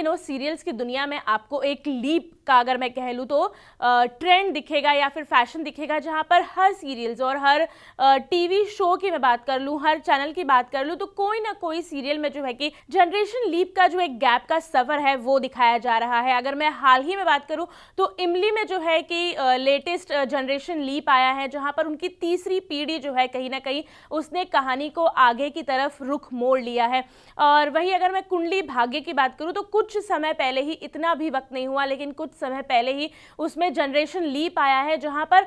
दिनों सीरियल्स की दुनिया में आपको एक लीप का, अगर मैं कह लूँ तो, ट्रेंड दिखेगा या फिर फैशन दिखेगा, जहाँ पर हर सीरियल्स और हर टीवी शो की मैं बात कर लूँ, हर चैनल की बात कर लूँ, तो कोई ना कोई सीरियल में जो है कि जनरेशन लीप का जो एक गैप का सफ़र है वो दिखाया जा रहा है। अगर मैं हाल ही में बात करूँ तो इमली में जो है कि लेटेस्ट जनरेशन लीप आया है, जहाँ पर उनकी तीसरी पीढ़ी जो है कहीं ना कहीं उसने कहानी को आगे की तरफ रुख मोड़ लिया है। और वही अगर मैं कुंडली भाग्य की बात करूं तो कुछ समय पहले ही, इतना भी वक्त नहीं हुआ लेकिन कुछ समय पहले ही उसमें जनरेशन लीप आया है, जहां पर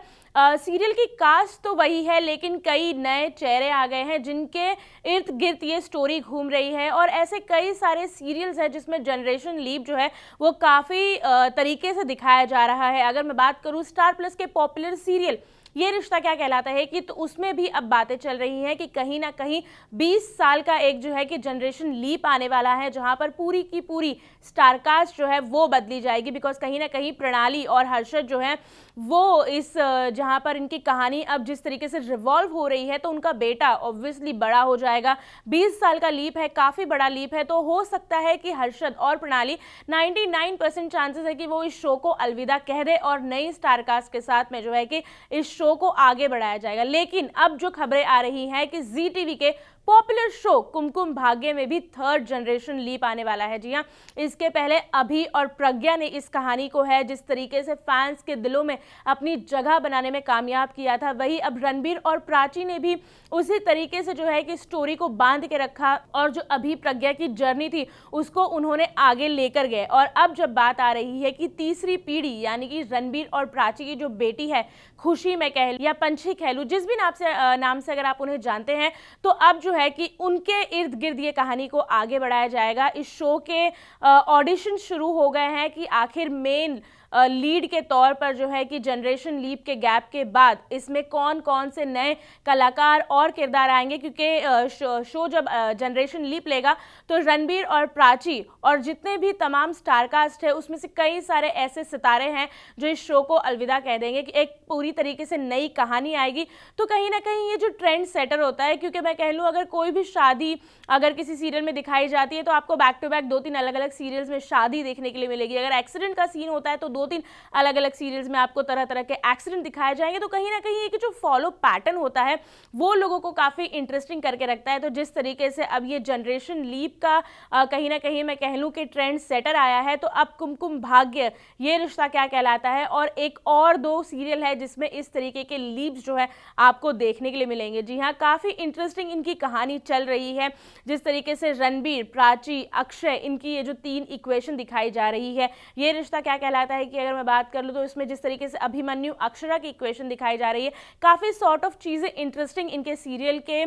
सीरियल की कास्ट तो वही है लेकिन कई नए चेहरे आ गए हैं जिनके इर्द गिर्द ये स्टोरी घूम रही है। और ऐसे कई सारे सीरियल्स हैं जिसमें जनरेशन लीप जो है वो काफ़ी तरीके से दिखाया जा रहा है। अगर मैं बात करूं स्टार प्लस के पॉपुलर सीरियल ये रिश्ता क्या कहलाता है कि, तो उसमें भी अब बातें चल रही हैं कि कहीं ना कहीं 20 साल का एक जो है कि जनरेशन लीप आने वाला है, जहां पर पूरी की पूरी स्टारकास्ट जो है वो बदली जाएगी। बिकॉज कहीं ना कहीं प्रणाली और हर्षद जो है वो इस जहां पर इनकी कहानी अब जिस तरीके से रिवॉल्व हो रही है, तो उनका बेटा ऑब्वियसली बड़ा हो जाएगा। 20 साल का लीप है, काफ़ी बड़ा लीप है, तो हो सकता है कि हर्षद और प्रणाली 99% चांसेस है कि वो इस शो को अलविदा कह दे और नई स्टारकास्ट के साथ में जो है कि इस शो को आगे बढ़ाया जाएगा। लेकिन अब जो खबरें आ रही हैं कि जी टीवी के पॉपुलर शो कुमकुम भाग्य में भी थर्ड जनरेशन लीप आने वाला है। जी हाँ, इसके पहले अभी और प्रज्ञा ने इस कहानी को है जिस तरीके से फैंस के दिलों में अपनी जगह बनाने में कामयाब किया था, वही अब रणबीर और प्राची ने भी उसी तरीके से जो है कि स्टोरी को बांध के रखा और जो अभी प्रज्ञा की जर्नी थी उसको उन्होंने आगे लेकर गए। और अब जब बात आ रही है कि तीसरी पीढ़ी यानी कि रणबीर और प्राची की जो बेटी है, खुशी मैं कह लूं या पंछी कह लूं, जिस भी नाम से अगर आप उन्हें जानते हैं, तो अब जो है कि उनके इर्द गिर्द ये कहानी को आगे बढ़ाया जाएगा। इस शो के ऑडिशन शुरू हो गए हैं कि आखिर मेन लीड के तौर पर जो है कि जनरेशन लीप के गैप के बाद इसमें कौन कौन से नए कलाकार और किरदार आएंगे, क्योंकि शो जब जनरेशन लीप लेगा तो रणबीर और प्राची और जितने भी तमाम स्टारकास्ट है उसमें से कई सारे ऐसे सितारे हैं जो इस शो को अलविदा कह देंगे कि एक पूरी तरीके से नई कहानी आएगी। तो कहीं ना कहीं ये जो ट्रेंड सेटर होता है, क्योंकि मैं कह लूँ अगर कोई भी शादी अगर किसी सीरियल में दिखाई जाती है तो आपको बैक टू बैक 2-3 अलग अलग सीरियल्स में शादी देखने के लिए मिलेगी। अगर एक्सीडेंट का सीन होता है तो 2-3 अलग अलग सीरियल्स में आपको तरह तरह के एक्सीडेंट दिखाए जाएंगे। तो कहीं ना कहीं ये जो फॉलो पैटर्न होता है वो लोगों को काफ़ी इंटरेस्टिंग करके रखता है। तो जिस तरीके से अब ये जनरेशन लीप का कहीं ना कहीं मैं कह लूँ कि ट्रेंड सेटर आया है, तो अब कुमकुम भाग्य ये रिश्ता क्या कहलाता है और एक और 2 सीरियल है जिसमें इस तरीके के लीप्स जो है आपको देखने के लिए मिलेंगे। जी हाँ, काफ़ी इंटरेस्टिंग इनकी कहानी चल रही है। जिस तरीके से रणबीर, प्राची, अक्षय, इनकी ये जो 3 इक्वेशन दिखाई जा रही है, ये रिश्ता क्या कहलाता है कि अगर मैं बात कर लूँ तो इसमें जिस तरीके से अभिमन्यु अक्षरा की इक्वेशन दिखाई जा रही है, काफ़ी सॉर्ट ऑफ चीज़ें इंटरेस्टिंग इनके सीरियल के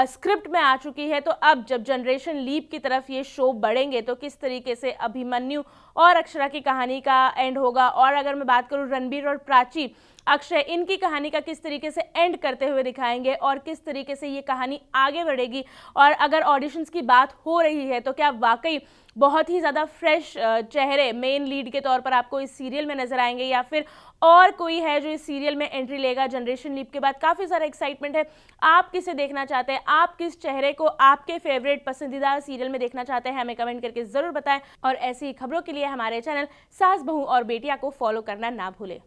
स्क्रिप्ट में आ चुकी है। तो अब जब जनरेशन लीप की तरफ ये शो बढ़ेंगे तो किस तरीके से अभिमन्यु और अक्षरा की कहानी का एंड होगा, और अगर मैं बात करूँ रणबीर और प्राची, अक्षय, इनकी कहानी का किस तरीके से एंड करते हुए दिखाएंगे और किस तरीके से ये कहानी आगे बढ़ेगी। और अगर ऑडिशंस की बात हो रही है तो क्या वाकई बहुत ही ज़्यादा फ्रेश चेहरे मेन लीड के तौर पर आपको इस सीरियल में नजर आएंगे, या फिर और कोई है जो इस सीरियल में एंट्री लेगा जनरेशन लीप के बाद। काफ़ी सारा एक्साइटमेंट है। आप किसे देखना चाहते हैं, आप किस चेहरे को आपके फेवरेट पसंदीदा सीरियल में देखना चाहते हैं, हमें कमेंट करके ज़रूर बताएं। और ऐसी खबरों के लिए हमारे चैनल सास बहू और बेटियां को फॉलो करना ना भूलें।